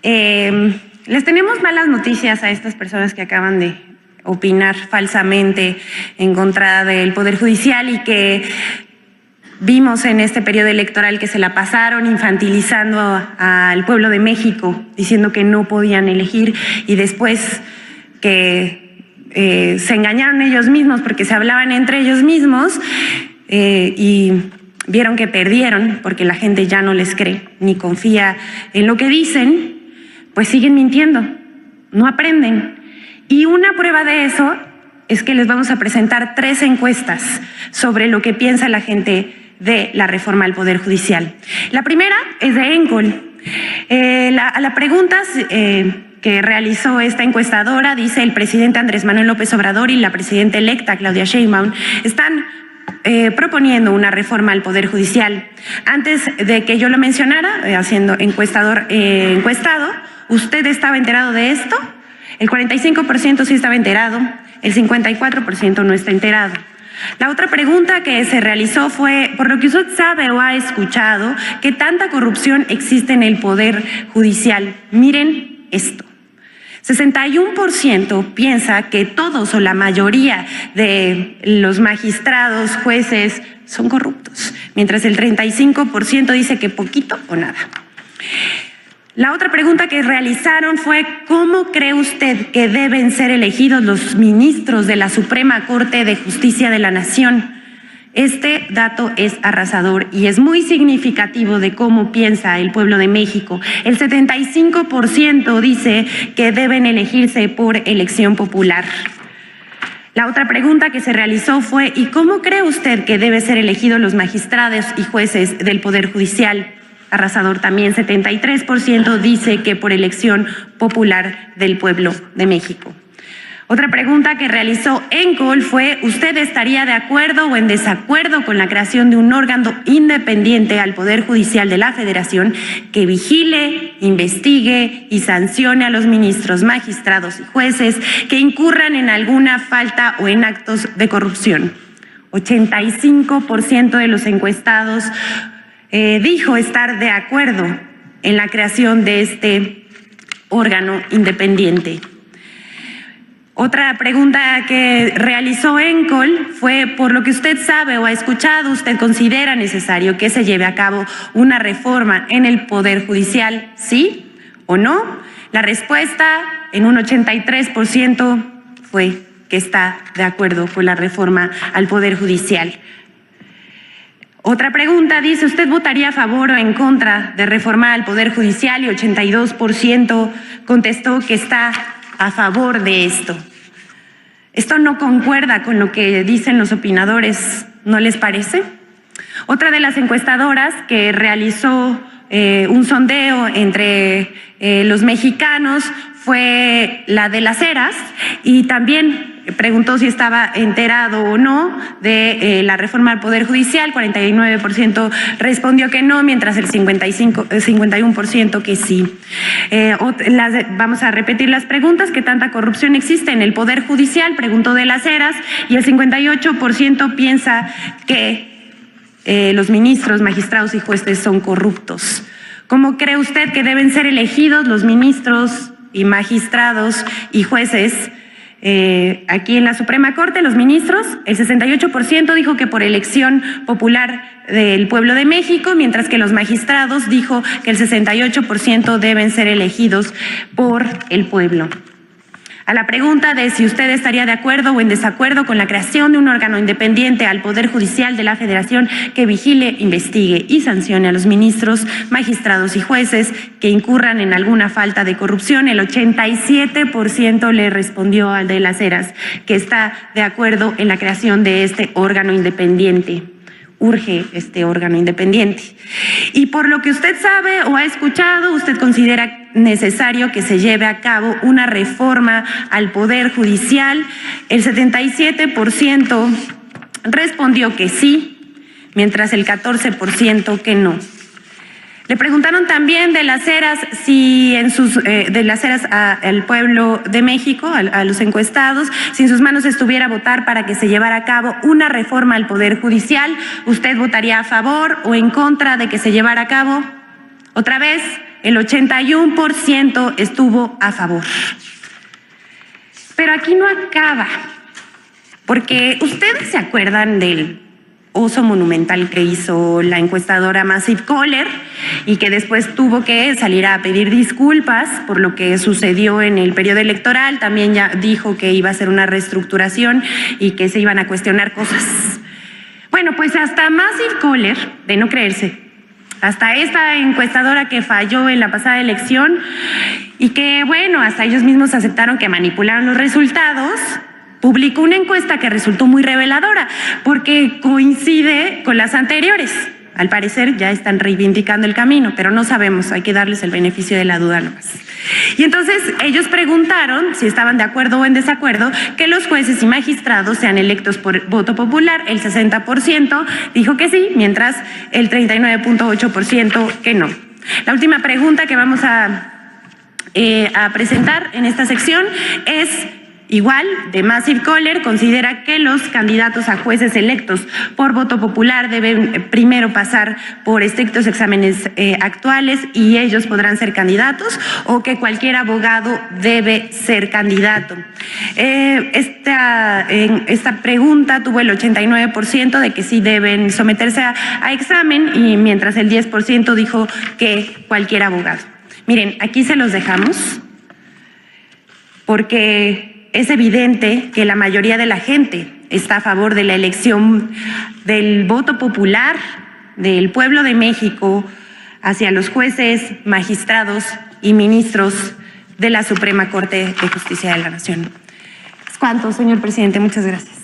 Les tenemos malas noticias a estas personas que acaban de opinar falsamente en contra del Poder Judicial y que vimos en este periodo electoral que se la pasaron infantilizando al pueblo de México, diciendo que no podían elegir, y después que se engañaron ellos mismos porque se hablaban entre ellos mismos y vieron que perdieron porque la gente ya no les cree ni confía en lo que dicen, pues siguen mintiendo, no aprenden. Y una prueba de eso es que les vamos a presentar 3 encuestas sobre lo que piensa la gente de la reforma al Poder Judicial. La primera es de ENCOL. A la pregunta que realizó esta encuestadora, dice: el presidente Andrés Manuel López Obrador y la presidenta electa Claudia Sheinbaum están proponiendo una reforma al Poder Judicial. Antes de que yo lo mencionara, haciendo encuestado, ¿usted estaba enterado de esto? El 45% sí estaba enterado, el 54% no está enterado. La otra pregunta que se realizó fue: por lo que usted sabe o ha escuchado, ¿qué tanta corrupción existe en el Poder Judicial? Miren esto. 61% piensa que todos o la mayoría de los magistrados, jueces, son corruptos, mientras el 35% dice que poquito o nada. La otra pregunta que realizaron fue: ¿cómo cree usted que deben ser elegidos los ministros de la Suprema Corte de Justicia de la Nación? Este dato es arrasador y es muy significativo de cómo piensa el pueblo de México. El 75% dice que deben elegirse por elección popular. La otra pregunta que se realizó fue: ¿y cómo cree usted que deben ser elegidos los magistrados y jueces del Poder Judicial? Arrasador también, 73% dice que por elección popular del pueblo de México. Otra pregunta que realizó ENCOL fue: ¿usted estaría de acuerdo o en desacuerdo con la creación de un órgano independiente al Poder Judicial de la Federación que vigile, investigue y sancione a los ministros, magistrados y jueces que incurran en alguna falta o en actos de corrupción? 85% de los encuestados dijo estar de acuerdo en la creación de este órgano independiente. Otra pregunta que realizó ENCOL fue: por lo que usted sabe o ha escuchado, ¿usted considera necesario que se lleve a cabo una reforma en el Poder Judicial, sí o no? La respuesta en un 83% fue que está de acuerdo con la reforma al Poder Judicial. Otra pregunta dice: ¿usted votaría a favor o en contra de reformar al Poder Judicial? Y 82% contestó que está a favor de esto. Esto no concuerda con lo que dicen los opinadores, ¿no les parece? Otra de las encuestadoras que realizó un sondeo entre los mexicanos fue la de Las Heras, y también preguntó si estaba enterado o no de la reforma al Poder Judicial. 49% respondió que no, mientras el 51% que sí. Vamos a repetir las preguntas. ¿Qué tanta corrupción existe en el Poder Judicial?, preguntó de Las Heras, y el 58% piensa que los ministros, magistrados y jueces son corruptos. ¿Cómo cree usted que deben ser elegidos los ministros y magistrados y jueces aquí en la Suprema Corte? Los ministros, el 68% dijo que por elección popular del pueblo de México, mientras que los magistrados dijo que el 68% deben ser elegidos por el pueblo. A la pregunta de si usted estaría de acuerdo o en desacuerdo con la creación de un órgano independiente al Poder Judicial de la Federación que vigile, investigue y sancione a los ministros, magistrados y jueces que incurran en alguna falta de corrupción, el 87% le respondió al de Las Heras que está de acuerdo en la creación de este órgano independiente. Urge este órgano independiente. Y por lo que usted sabe o ha escuchado, ¿usted considera necesario que se lleve a cabo una reforma al Poder Judicial? El 77% respondió que sí, mientras el 14% que no. Le preguntaron también de Las Heras si de Las Heras al pueblo de México, a los encuestados, si en sus manos estuviera votar para que se llevara a cabo una reforma al Poder Judicial, ¿usted votaría a favor o en contra de que se llevara a cabo? Otra vez, el 81% estuvo a favor. Pero aquí no acaba, porque ustedes se acuerdan del oso monumental que hizo la encuestadora Massive Caller y que después tuvo que salir a pedir disculpas por lo que sucedió en el periodo electoral. También ya dijo que iba a hacer una reestructuración y que se iban a cuestionar cosas. Bueno, pues hasta Massive Caller, de no creerse, hasta esta encuestadora que falló en la pasada elección y que, bueno, hasta ellos mismos aceptaron que manipularon los resultados, publicó una encuesta que resultó muy reveladora porque coincide con las anteriores. Al parecer ya están reivindicando el camino, pero no sabemos, hay que darles el beneficio de la duda nomás. Y entonces ellos preguntaron si estaban de acuerdo o en desacuerdo que los jueces y magistrados sean electos por voto popular. El 60% dijo que sí, mientras el 39.8% que no. La última pregunta que vamos a presentar en esta sección es igual, de Massive Caller, considera que los candidatos a jueces electos por voto popular deben primero pasar por estrictos exámenes actuales y ellos podrán ser candidatos, o que cualquier abogado debe ser candidato. Esta pregunta tuvo el 89% de que sí deben someterse a examen, y mientras el 10% dijo que cualquier abogado. Miren, aquí se los dejamos porque es evidente que la mayoría de la gente está a favor de la elección del voto popular del pueblo de México hacia los jueces, magistrados y ministros de la Suprema Corte de Justicia de la Nación. ¿Es cuánto, señor presidente? Muchas gracias.